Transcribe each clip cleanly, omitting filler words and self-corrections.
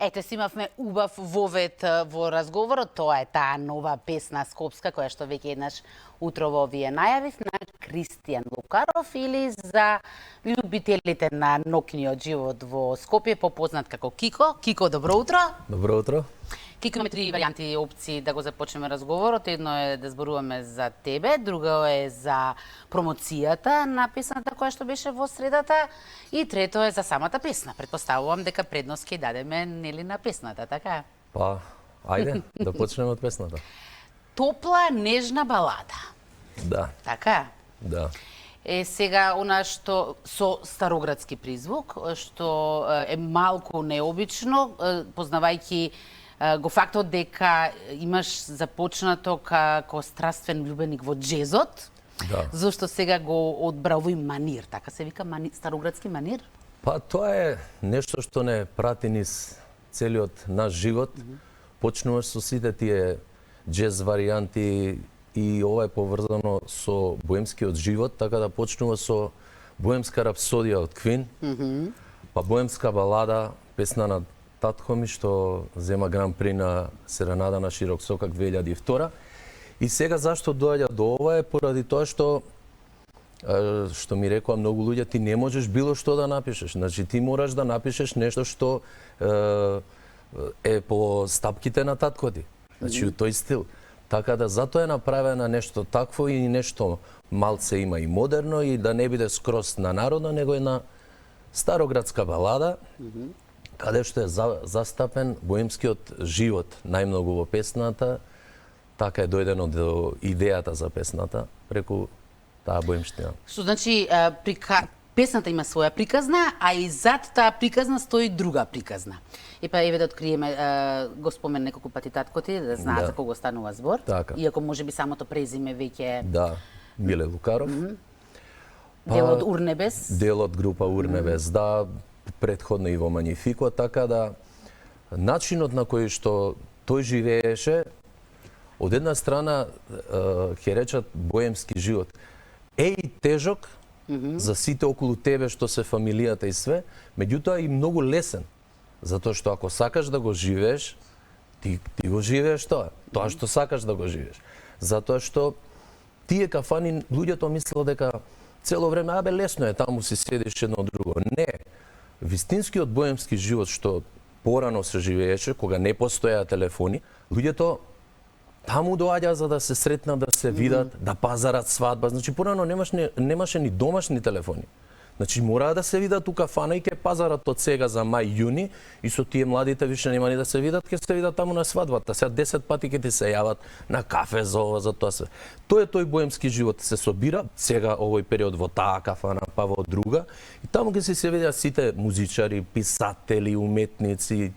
Ете, си имавме убав вовет во разговорот. Тоа е таа нова песна скопска, која што веќе еднаш утрово вие најавив, на Кристијан Лукаров, или за љубителите на ноќниот живот во Скопје, попознат како Кико. Кико, добро утро. Добро утро. Кико, имаме три варијанти опции да го започнеме разговорот. Едно е да зборуваме за тебе, друго е за промоцијата на песната која што беше во средата и трето е за самата песна. Предпоставувам дека предност ќе дадеме нели на песната, така е? Па, ајде, да почнеме од песната. Топла, нежна балада. Да, Така е? да. Сега, она што со староградски призвук, што е малку необично, познавајќи го фактот дека имаш започнато како страствен љубеник во джезот, Да. зашто сега го одбравој манир, така се вика староградски манир? Па тоа е нешто што не прати низ целиот наш живот. Почнуваш со сите тие джез варијанти и ова е поврзано со боемскиот живот, така да почнува со Боемска рапсодија од Квин, па Боемска балада, песна на татко ми што зема Гран При на Серенада на Широк сокак 2002. И сега зашто доаѓа до ова е поради тоа што ми рекоа многу луѓе, ти не можеш било што да напишеш. Значи ти мораш да напишеш нешто што е по стапките на татко ти. Значи тој стил. Така да затоа е направена нешто такво и нешто малце има и модерно и да не биде скроз на народна, него една староградска балада, каде што е застапен боемскиот живот најмногу во песната. Така е дојдено до идејата за песната преку таа боемштина. Што значи, песната има своја приказна, а и зад таа приказна стои друга приказна. Епа, еве да откриеме, го спомен неколку пати татко ти, да знаат Да. за кого станува збор. Така. Иако можеби самото презиме веќе Да, Миле Лукаров. дел од Урнебес. Дел од група Урнебес, да, предходно и во Манифико, така да начинот на кој што тој живееше, од една страна ќе речат боемски живот, е и тежок за сите околу тебе што се фамилијата и све, меѓутоа и многу лесен. Затоа што ако сакаш да го живееш, ти го живееш тоа што сакаш да го живееш. Затоа што тие кафани, луѓето мислат дека цело време, лесно е, таму си седиш едно друго. Не. Вистинскиот боемски живот што порано се живееше, кога не постоеа телефони, луѓето таму доаѓа за да се сретнат, да се видат, да пазарат свадба. Значи порано немаше ни домашни телефони. Значи мораа да се видат у кафана и ќе пазарат од сега за мај, јуни и со тие младите више нема ни да се видат, ќе се видат таму на свадбата. Сега 10 пати ќе ти се јават на кафе за ова, за тоа се. Тоа е тој боемски живот, се собира сега овој период во таа кафана, па во друга и таму ќе се видат сите музичари, писатели, уметници,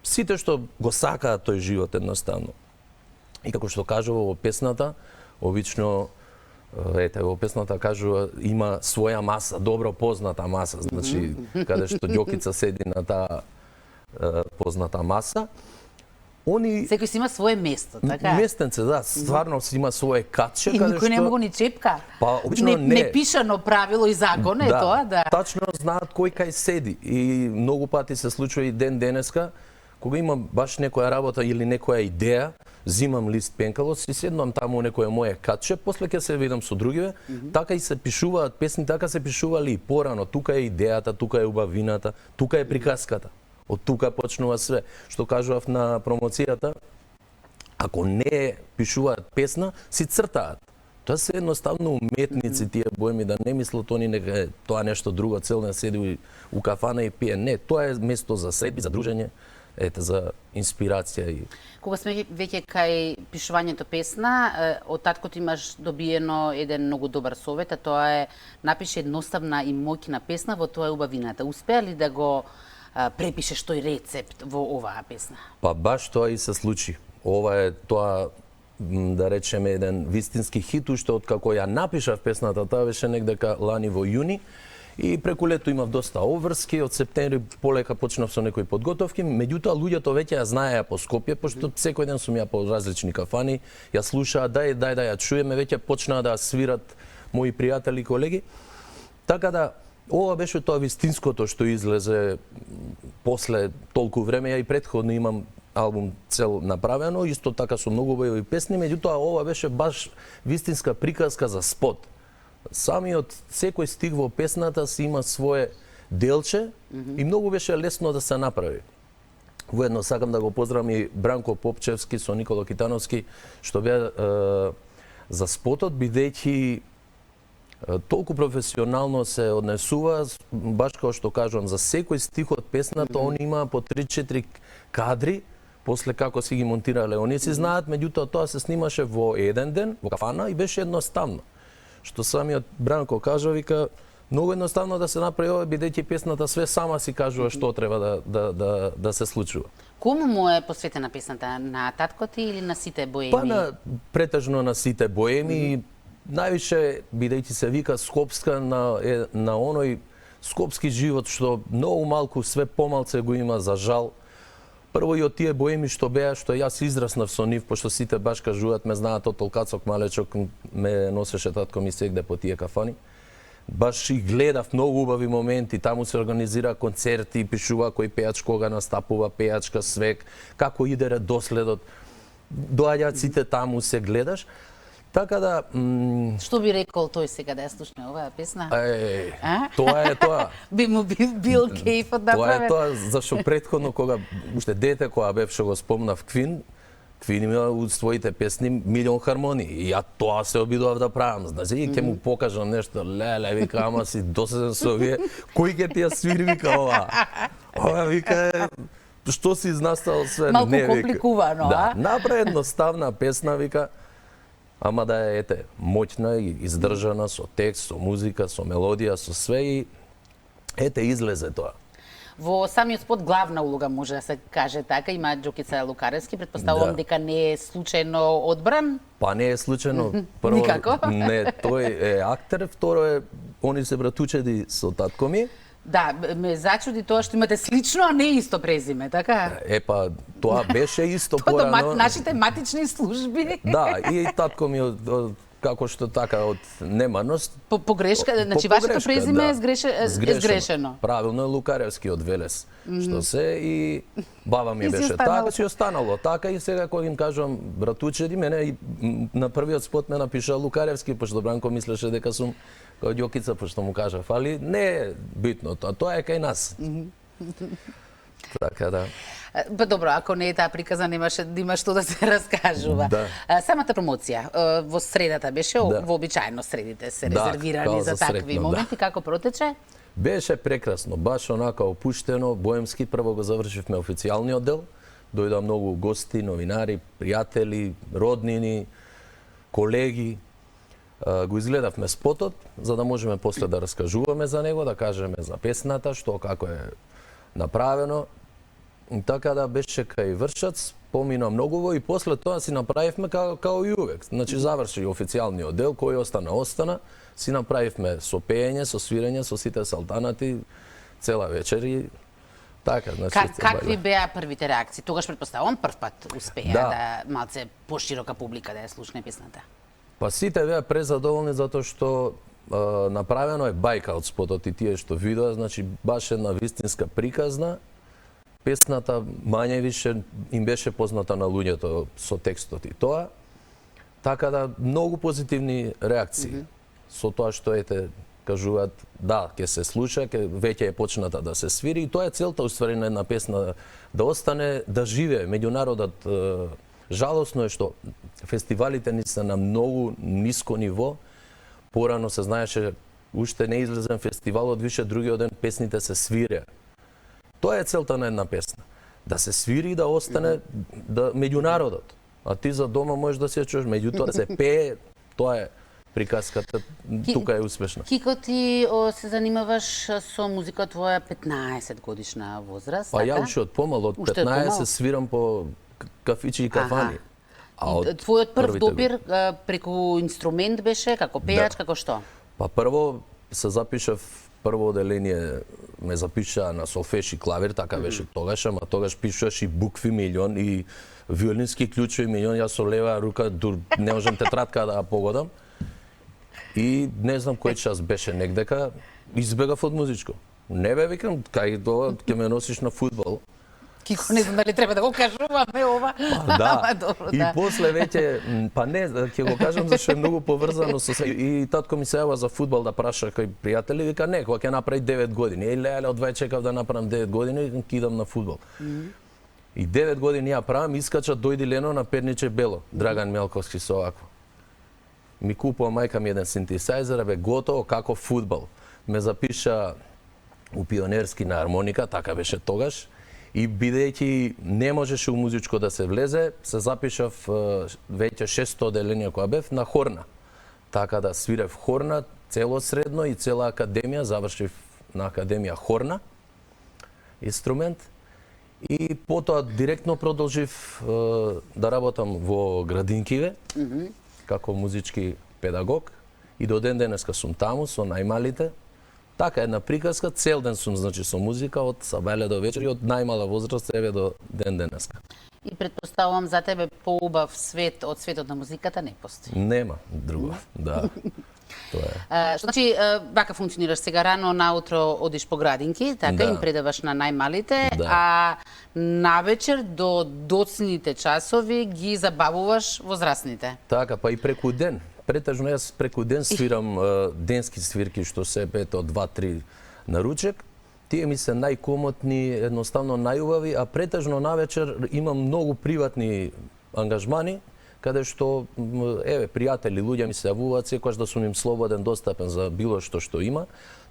сите што го сакаат тој живот едноставно. И како што кажува во песната, обично во песната кажува има своја маса, добро позната маса, значи каде што Ѓокица седи на таа позната маса. Они Секој си има свое место, така е? местенце, да, стварно си има свое катче И каде никој не што му го ни чепка. Па, обично не. Непишано правило и закон е тоа, да. Тачно знаат кој кај седи и многу пати се случува и ден денеска кога има баш некоја работа или некоја идеја, зимам лист пенкало, си седнам таму некоја моје катче, после ќе се видам со другиве, така и се пишуваат песни, така се пишували и порано. Тука е идејата, тука е убавината, тука е приказката. Од тука почнува све. Што кажував на промоцијата, ако не пишуваат песна, си цртаат. Тоа се едноставно уметници, тие боеми, да не мислат они нека е тоа нешто друго, цел ден седи у кафана и пие. Не, тоа е место за седби, за дружење, за инспирација и Кога сме веќе кај пишувањето песна, од таткот имаш добиено еден многу добар совет, а тоа е напише едноставна и моќна песна, во тоа е убавината. Успеа ли да го препишеш тој рецепт во оваа песна? Па баш тоа и се случи. Ова е тоа, да речеме, еден вистински хит, уште откако ја напишав песната, таа беше негдека лани во јуни. И преку лето имав доста обврски, од септември полека почнав со некои подготовки, меѓутоа луѓето веќе ја знаеа по Скопје, пошто секој ден сум ја по различни кафани, ја слушаа, дај да ја чуеме, веќе почнаа да свират мои пријатели и колеги. Така да ова беше тоа вистинското што излезе после толку време. Ја и претходно имам албум цел направено, исто така со многу убави песни, меѓутоа ова беше баш вистинска приказка за спот. Самиот секој стих во песната си има свое делче и многу беше лесно да се направи. Воедно сакам да го поздравам и Бранко Попчевски со Никола Китановски што беа за спотот, бидејќи толку професионално се однесува, баш како што кажувам, за секој стих од песната, он има по 3-4 кадри, после како си ги монтирале. Они си знаат, меѓутоа тоа се снимаше во еден ден, во кафана и беше едноставно. Што самиот Бранко кажа, вика, многу едноставно да се направи ова, бидејќи песната све сама си кажува што треба да се случува. Кому му е посветена песната? На таткото ти или на сите боеми? Па претежно на сите боеми, највише бидејќи се вика Скопска на оној скопски живот што многу малку све помалце го има за жал. Прво и од тие боеми што беа, што јас израснав со нив, пошто сите баш кажуваат, ме знаат од толкацок малечок, ме носеше татко ми сегде по тие кафани. Баш и гледав многу убави моменти, таму се организира концерти, пишува кој пејач кога настапува, пејачка, свек, како иде редоследот. Доаѓаат сите таму, се гледаш. Така да... Што би рекол тој сега да ја слушне оваа песна? Тоа е тоа. Би му бил кејфот направен. Тоа е тоа, зашто претходно кога уште дете кога бев што го спомнав Квин има у своите песни милион хармонии. И ја тоа се обидував да правам. Значи, и ќе му покажам нешто, леле, вика, ама си доседен со овие, кој ќе ти ја свири, вика, ова? Ова, вика, што си изнастал све? Малку не, компликувано, да, направи едноставна песна, вика, ама да е, ете, моќна и издржана со текст, со музика, со мелодија, со све и ете, излезе тоа. Во самиот спот главна улога може да се каже така, има Џокица Лукаревски, претпоставувам дека не е случајно одбран. Па не е случајно. Прво, никако. Не, тој е актер, второ е, они се братучеди со татко ми. Да, ме зачуди тоа што имате слично, а не исто презиме, така? Па, тоа беше исто Тоа порано. нашите матични служби. Да, и татко ми како што така од неманост. По грешка, значи вашето презиме е сгрешено. Правилно е Лукаревски од Велес. Што се и баба ми беше така, си останало така и сега кога им кажувам братучеди, мене на првиот спот ме напиша Лукаревски, пошто Бранко мислеше дека сум као Ѓокица, пошто му кажав, али не е битно тоа е кај нас. Така да. Па добро, ако не е таа приказна, нема што да се раскажува. Да. Самата промоција во средата беше, вообичаено средите се резервирани за такви моменти, како протече? Беше прекрасно, баш онака опуштено, боемски, прво го завршивме официјалниот дел, дојдоа многу гости, новинари, пријатели, роднини, колеги. Го изгледавме спотот, за да можеме после да раскажуваме за него, да кажеме за песната, што како е направено. Така да беше кај Вршац, помина многуво и после тоа си направивме као и увек. Значи заврши официјалниот дел, кој остана, си направивме со пеење, со свирење, со сите салтанати, цела вечер и така. Значи, какви беа првите реакции? Тогаш претпоставувам прв пат успеа да малце поширока публика да ја слушне песната. Па сите беа презадоволни затоа што направено е бајка од спотот и тие што видоа, значи баш една вистинска приказна. Песната мање више им беше позната на луѓето со текстот и тоа. Така да многу позитивни реакции со тоа што ете кажуваат да, ќе се слуша, веќе е почната да се свири и тоа е целта уствари на една песна да остане, да живее меѓу народот. Жалосно е што фестивалите ни се на многу ниско ниво. Порано се знаеше, уште не излезен фестивалот, више другиот ден песните се свиреа. Тоа е целта на една песна. Да се свири и да остане меѓу народот. А ти за дома можеш да се чуеш, меѓутоа да се пее, тоа е приказката, тука е успешна. Кико ти се занимаваш со музика од твоја 15 годишна возраст, така? Па ја уште од помал, од 15 свирам по кафичи и кафани. Твојот прв допир преку инструмент беше, како пејач, како што? Па прво се запишав, прво оделение ме запиша на солфеж и клавир, така беше тогаш, ама тогаш пишуваш и букви милион и виолински клучови милион, јас со лева рука не можам тетрадка да ја погодам. И не знам кој час беше негдека, избегав од музичко. Не бе, викам, кај тоа ќе ме носиш на фудбал. Кико, не знам дали треба да го кажуваме ова. Да, Добро, и да. после веќе, па не, ќе го кажам зашто е многу поврзано со се. И татко ми се јава за фудбал да праша кај пријатели, вика не, кога ќе направи 9 години. Леле, одвај чекав да направам 9 години, викам ќе идам на фудбал. И 9 години ја правам, искача дојди Лено на Перниче Бело, Драган Мелковски со овакво. Ми купува мајка ми еден синтесајзер, бе готово како фудбал. Ме запиша у пионерски на армоника, така беше тогаш. И бидејќи не можеше у музичко да се влезе, се запишав веќе 600 оделенија која бев на хорна. Така да свирев хорна, цело средно и цела академија, завршив на академија хорна инструмент. И потоа директно продолжив да работам во Градинкиве, како музички педагог. И до ден денеска сум таму со најмалите. Така една приказка, цел ден сум значи со музика од сабајле до вечер и од најмала возраст еве до ден денеска. И предпоставувам за тебе поубав свет од светот на музиката не постои. Нема друго, да. Тоа е. Значи, вака функционираш сега рано, наутро одиш по градинки, така Да. им предаваш на најмалите, Да. а навечер до доцните часови ги забавуваш возрастните. Така, па и преку ден. Претежно јас преку ден свирам денски свирки што се ето 2-3 на ручек. Тие ми се најкомотни, едноставно најубави, а претежно навечер имам многу приватни ангажмани, каде што еве пријатели, луѓе ми се јавуваат секогаш да сум им слободен, достапен за било што има.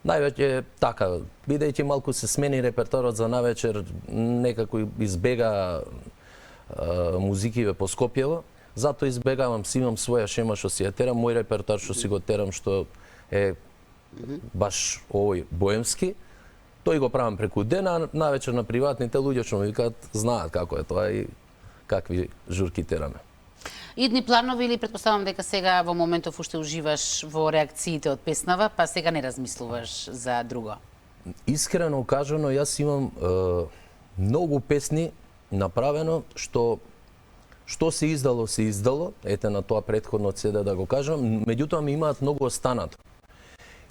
Највеќе така, бидејќи малку се смени репертоарот за навечер, некако избега музикиве по Скопјево. Затоа избегавам, си имам своја шема што си ја терам, мој репертоар што си го терам што е баш овој боемски. Тој го правам преку ден, а навечер на приватните луѓе што ми викаат знаат како е тоа и какви журки тераме. Идни планови или предпоставам дека сега во моментов уште уживаш во реакциите од песнава, па сега не размислуваш за друго? Искрено кажано, јас имам многу песни направено што се издало, ете на тоа претходно CD да го кажам, меѓутоа ми имаат многу останато.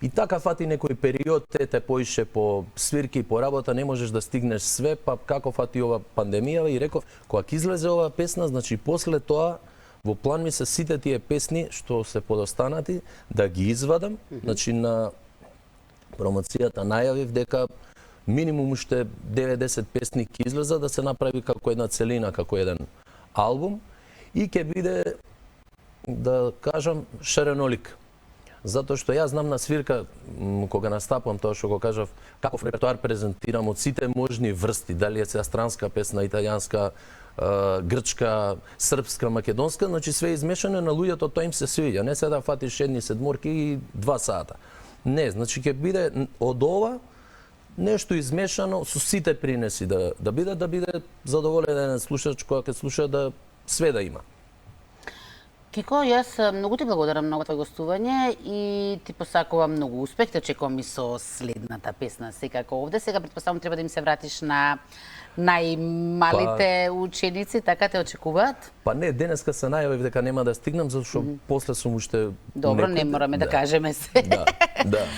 И така фати некој период, ете поише по свирки, по работа, не можеш да стигнеш све, па како фати ова пандемија и реков, кога ќе излезе оваа песна, значи после тоа во план ми се сите тие песни што се подостанати да ги извадам, значи на промоцијата најавив дека минимум уште 90 песни ќе излезат да се направи како една целина, како еден албум и ќе биде, да кажам, шаренолик. Затоа што јас знам на свирка, кога настапувам тоа што го кажав, каков репертоар презентирам од сите можни врсти, дали е странска песна, италијанска, грчка, српска, македонска, значи све измешано на луѓето, тоа им се свиѓа. Не се да фатиш едни седморки и 2 сата. Не, значи ќе биде од ова нешто измешано со сите принеси да биде задоволен еден слушач кога ќе слуша да све да има. Кико, јас многу ти благодарам на твој гостување и ти посакувам многу успех. Те очекувам и со следната песна секако овде. Сега претпоставам треба да им се вратиш на најмалите ученици, така те очекуваат? Па не, денеска се најавив дека нема да стигнам, затоа што после сум уште Добро, не некој- мораме да кажеме се. Да, да.